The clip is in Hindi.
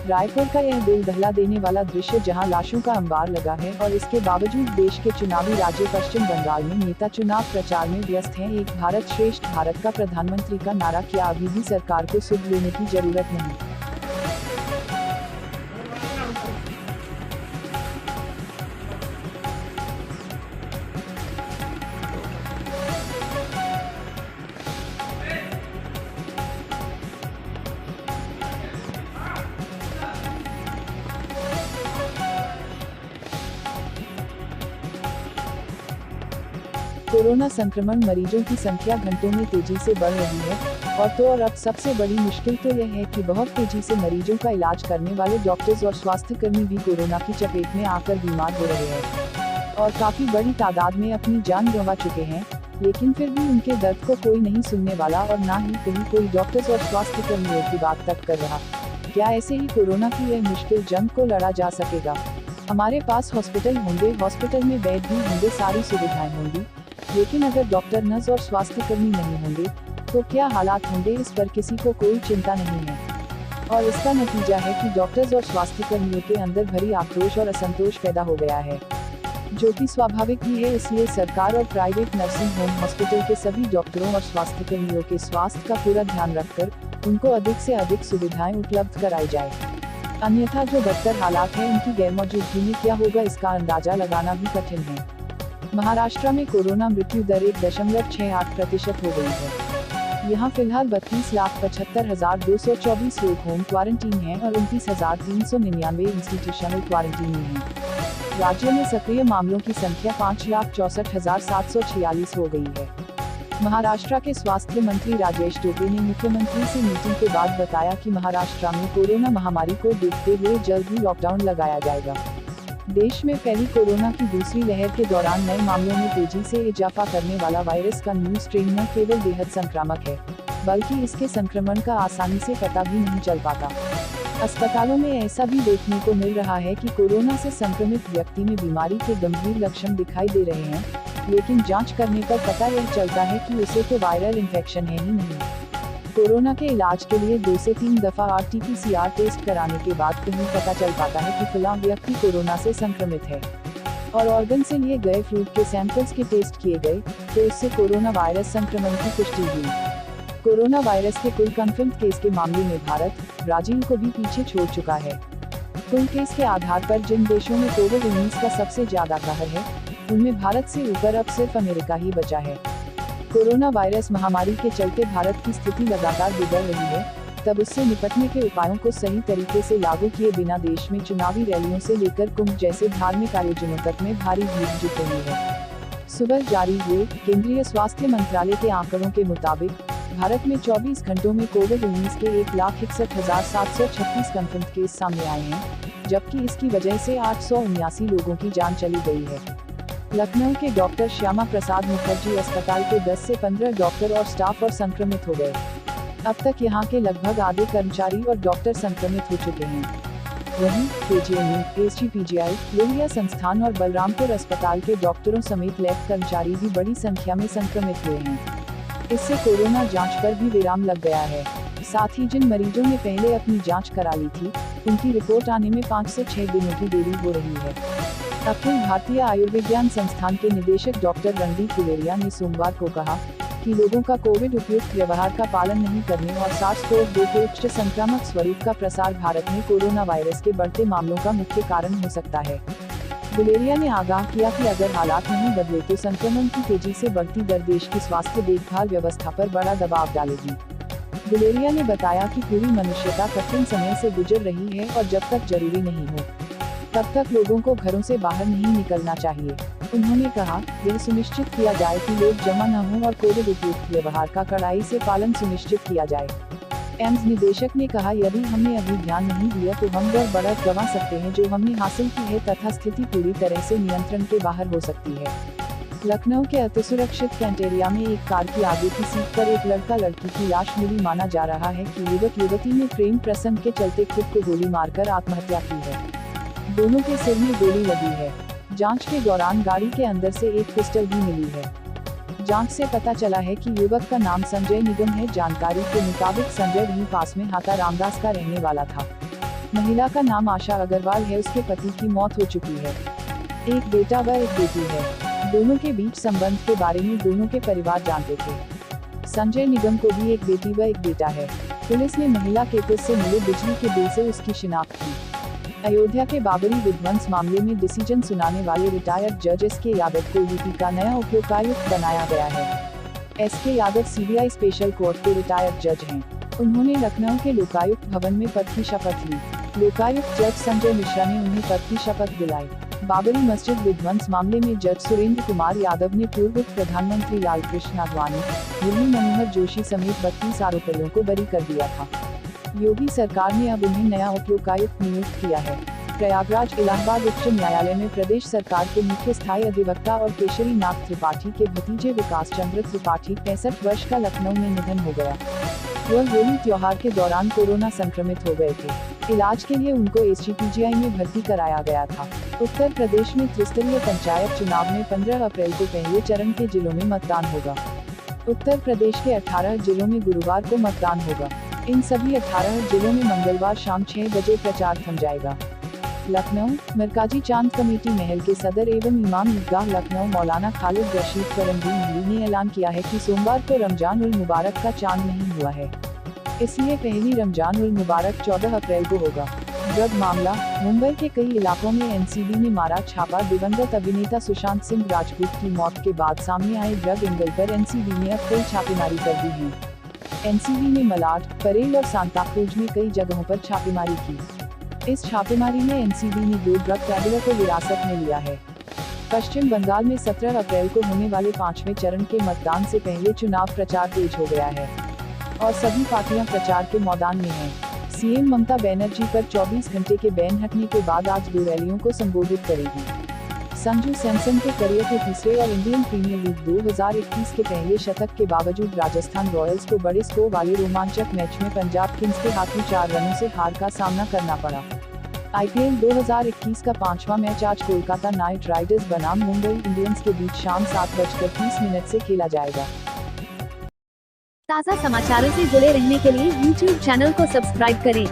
रायपुर का यह दिल दहला देने वाला दृश्य जहां लाशों का अंबार लगा है और इसके बावजूद देश के चुनावी राज्य पश्चिम बंगाल में नेता चुनाव प्रचार में व्यस्त हैं। एक भारत श्रेष्ठ भारत का प्रधानमंत्री का नारा क्या अभी भी सरकार को सुध लेने की जरूरत नहीं? कोरोना संक्रमण मरीजों की संख्या घंटों में तेजी से बढ़ रही है और अब सबसे बड़ी मुश्किल तो यह है कि बहुत तेजी से मरीजों का इलाज करने वाले डॉक्टर्स और स्वास्थ्यकर्मी भी कोरोना की चपेट में आकर बीमार हो रहे हैं और काफी बड़ी तादाद में अपनी जान गंवा चुके हैं। लेकिन फिर भी उनके दर्द को कोई नहीं सुनने वाला और ना ही कहीं कोई डॉक्टर्स और स्वास्थ्यकर्मियों की बात तक कर रहा। क्या ऐसे ही कोरोना की यह मुश्किल जंग को लड़ा जा सकेगा? हमारे पास हॉस्पिटल होंगे, हॉस्पिटल में बेड भी होंगे, सारी सुविधाएं होंगी, लेकिन अगर डॉक्टर, नर्स और स्वास्थ्यकर्मी नहीं होंगे तो क्या हालात होंगे? इस पर किसी को कोई चिंता नहीं है और इसका नतीजा है कि डॉक्टर्स और स्वास्थ्यकर्मियों के अंदर भरी आक्रोश और असंतोष पैदा हो गया है, जो कि स्वाभाविक भी है। इसलिए सरकार और प्राइवेट नर्सिंग होम हॉस्पिटल के सभी डॉक्टरों और स्वास्थ्यकर्मियों के स्वास्थ्य का पूरा ध्यान रखकर उनको अधिक से अधिक सुविधाएं उपलब्ध कराई जाए। अन्यथा जो बदतर हालात है उनकी गैरमौजूदगी में क्या होगा, इसका अंदाजा लगाना भी कठिन है। महाराष्ट्र में कोरोना मृत्यु दर 1.68% हो गई है। यहाँ फिलहाल 32,75,224 लोग होम क्वारंटीन हैं और 29,399 इंस्टीट्यूशनल क्वारंटीन में हैं। राज्य में सक्रिय मामलों की संख्या 5,64,746 हो गई है। महाराष्ट्र के स्वास्थ्य मंत्री राजेश टोपे ने मुख्यमंत्री से मीटिंग के बाद बताया कि महाराष्ट्र में कोरोना महामारी को देखते हुए जल्द ही लॉकडाउन लगाया जाएगा। देश में फैली कोरोना की दूसरी लहर के दौरान नए मामलों में तेजी से इजाफा करने वाला वायरस का न्यू स्ट्रेन न केवल बेहद संक्रामक है, बल्कि इसके संक्रमण का आसानी से पता भी नहीं चल पाता। अस्पतालों में ऐसा भी देखने को मिल रहा है कि कोरोना से संक्रमित व्यक्ति में बीमारी के गंभीर लक्षण दिखाई दे रहे हैं, लेकिन जांच करने पर पता यह चलता है कि उसे तो वायरल इन्फेक्शन है ही नहीं। कोरोना के इलाज के लिए 2 से 3 दफा RT-PCR टेस्ट कराने के बाद कहीं पता चल पाता है कि फिलहाल व्यक्ति कोरोना से संक्रमित है और ऑर्गन से लिए गए फ्लूइड के सैंपल्स के टेस्ट किए गए तो उससे कोरोना वायरस संक्रमण की पुष्टि हुई। कोरोना वायरस के कुल कन्फर्म केस के मामले में भारत, ब्राजील को भी पीछे छोड़ चुका है। कुल केस के आधार पर जिन देशों में कोविड-19 का सबसे ज्यादा कहर है, उनमें भारत से ऊपर अब सिर्फ अमेरिका ही बचा है। कोरोना वायरस महामारी के चलते भारत की स्थिति लगातार बिगड़ रही है, तब उससे निपटने के उपायों को सही तरीके से लागू किए बिना देश में चुनावी रैलियों से लेकर कुंभ जैसे धार्मिक आयोजनों तक में भारी भीड़ जुट रही है। सुबह जारी हुए केंद्रीय स्वास्थ्य मंत्रालय के आंकड़ों के मुताबिक भारत में 24 घंटों में कोविड-19 के 1,61,736 कन्फर्म केस सामने आए हैं, जबकि इसकी वजह से 879 लोगों की जान चली गई है। लखनऊ के डॉक्टर श्यामा प्रसाद मुखर्जी अस्पताल के 10 से 15 डॉक्टर और स्टाफ और संक्रमित हो गए। अब तक यहां के लगभग आधे कर्मचारी और डॉक्टर संक्रमित हो चुके हैं। वहीं KGMU, SGPGI, लोहिया संस्थान और बलरामपुर अस्पताल के डॉक्टरों समेत लैब कर्मचारी भी बड़ी संख्या में संक्रमित हुए हैं। इससे कोरोना जांच पर भी विराम लग गया है। साथ ही जिन मरीजों ने पहले अपनी जांच करा ली थी, उनकी रिपोर्ट आने में 5 से 6 दिनों की देरी हो रही है। अखिल भारतीय आयुर्विज्ञान संस्थान के निदेशक डॉक्टर रणदीप गुलेरिया ने सोमवार को कहा कि लोगों का कोविड उपयुक्त व्यवहार का पालन नहीं करने और SARS-CoV-2 के उच्च संक्रामक स्वरूप का प्रसार भारत में कोरोना वायरस के बढ़ते मामलों का मुख्य कारण हो सकता है। गुलेरिया ने आगाह किया कि अगर हालात नहीं बदले तो संक्रमण की तेजी से बढ़ती दर देश की स्वास्थ्य देखभाल व्यवस्था पर बड़ा दबाव डालेगी। गुलेरिया ने बताया कि पूरी मनुष्यता कठिन समय से गुजर रही है और जब तक जरूरी नहीं हो तब तक लोगों को घरों से बाहर नहीं निकलना चाहिए। उन्होंने कहा, यह सुनिश्चित किया जाए कि लोग जमा न हों और कोविड उपयुक्त व्यवहार का कड़ाई से पालन सुनिश्चित किया जाए। एम्स निदेशक ने कहा, यदि हमने अभी ध्यान नहीं दिया तो हम वह बढ़त गंवा सकते हैं जो हमने हासिल की है तथा स्थिति पूरी तरह से नियंत्रण के बाहर हो सकती है। लखनऊ के अतिसुरक्षित कैंट एरिया में एक कार की आगे की सीट पर एक लड़का लड़की की लाश मिली। माना जा रहा है कि युवक युवती ने प्रेम प्रसंग के चलते खुद को गोली मारकर आत्महत्या की है। दोनों के सिर में गोली लगी है। जांच के दौरान गाड़ी के अंदर से एक पिस्टल भी मिली है। जांच से पता चला है कि युवक का नाम संजय निगम है। जानकारी के मुताबिक संजय वहीं पास में हाता रामदास का रहने वाला था। महिला का नाम आशा अग्रवाल है। उसके पति की मौत हो चुकी है। एक बेटा व एक बेटी है। दोनों के बीच संबंध के बारे में दोनों के परिवार जानते थे। संजय निगम को भी एक बेटी व एक बेटा है। पुलिस ने महिला के पुत्र से मिले बिजली के बिल से उसकी शिनाख्त की। अयोध्या के बाबरी विध्वंस मामले में डिसीजन सुनाने वाले रिटायर्ड जज एस.के. यादव को यूपी का नया उपलोकायुक्त बनाया गया है। SK. Yadav CBI special court के रिटायर्ड जज हैं। उन्होंने लखनऊ के लोकायुक्त भवन में पद की शपथ ली। लोकायुक्त जज संजय मिश्रा ने उन्हें पद की शपथ दिलाई। बाबरी मस्जिद विध्वंस मामले में जज सुरेंद्र कुमार यादव ने पूर्व प्रधानमंत्री लालकृष्ण आडवाणी, मुरली मनोहर जोशी समेत 32 आरोपियों को बरी कर दिया था। योगी सरकार ने अब उन्हें नया उपलोकायुक्त नियुक्त किया है। प्रयागराज इलाहाबाद उच्च न्यायालय में प्रदेश सरकार के मुख्य स्थायी अधिवक्ता और केशरी नाथ त्रिपाठी के भतीजे विकास चंद्र त्रिपाठी 65 वर्ष का लखनऊ में निधन हो गया। वह होली त्योहार के दौरान कोरोना संक्रमित हो गए थे। इलाज के लिए उनको एसजीपीजीआई में भर्ती कराया गया था। उत्तर प्रदेश में त्रिस्तरीय पंचायत चुनाव में 15 अप्रैल को पहले चरण के जिलों में मतदान होगा। उत्तर प्रदेश के 18 जिलों में गुरुवार को मतदान होगा। इन सभी 18 जिलों में मंगलवार शाम 6 बजे प्रचार थम जाएगा। लखनऊ मरकाजी चांद कमेटी महल के सदर एवं इमाम ईदगाह लखनऊ मौलाना खालिद रशीद करंदी महली ने ऐलान किया है कि सोमवार को रमजान उल मुबारक का चांद नहीं हुआ है, इसलिए पहली रमजान उल मुबारक 14 अप्रैल को होगा। ड्रग मामला मुंबई के कई इलाकों में एनसीबी ने मारा छापा। दिवंगत अभिनेता सुशांत सिंह राजपूत की मौत के बाद सामने आए ड्रग एंगल पर एनसीबी ने अब कई छापेमारी कर दी है। एनसीबी ने मलाड, परेल और सांताक्रूज में कई जगहों पर छापेमारी की। इस छापेमारी में एनसीबी ने 2 ड्रग पैडलर को हिरासत में लिया है। पश्चिम बंगाल में 17 अप्रैल को होने वाले 5वें चरण के मतदान से पहले चुनाव प्रचार तेज हो गया है और सभी पार्टियां प्रचार के मैदान में हैं। सीएम ममता बनर्जी पर 24 घंटे के बैन हटने के बाद आज 2 रैलियों को संबोधित करेगी। संजू सैमसन के करियर के तीसरे और इंडियन प्रीमियर लीग 2021 के पहले शतक के बावजूद राजस्थान रॉयल्स को बड़े स्कोर वाले रोमांचक मैच में पंजाब किंग्स के हाथों 4 रनों से हार का सामना करना पड़ा। आईपीएल 2021 का 5वां मैच आज कोलकाता नाइट राइडर्स बनाम मुंबई इंडियंस के बीच शाम 7:30 से खेला जाएगा। ताज़ा समाचारों से जुड़े रहने के लिए YouTube चैनल को सब्सक्राइब करें।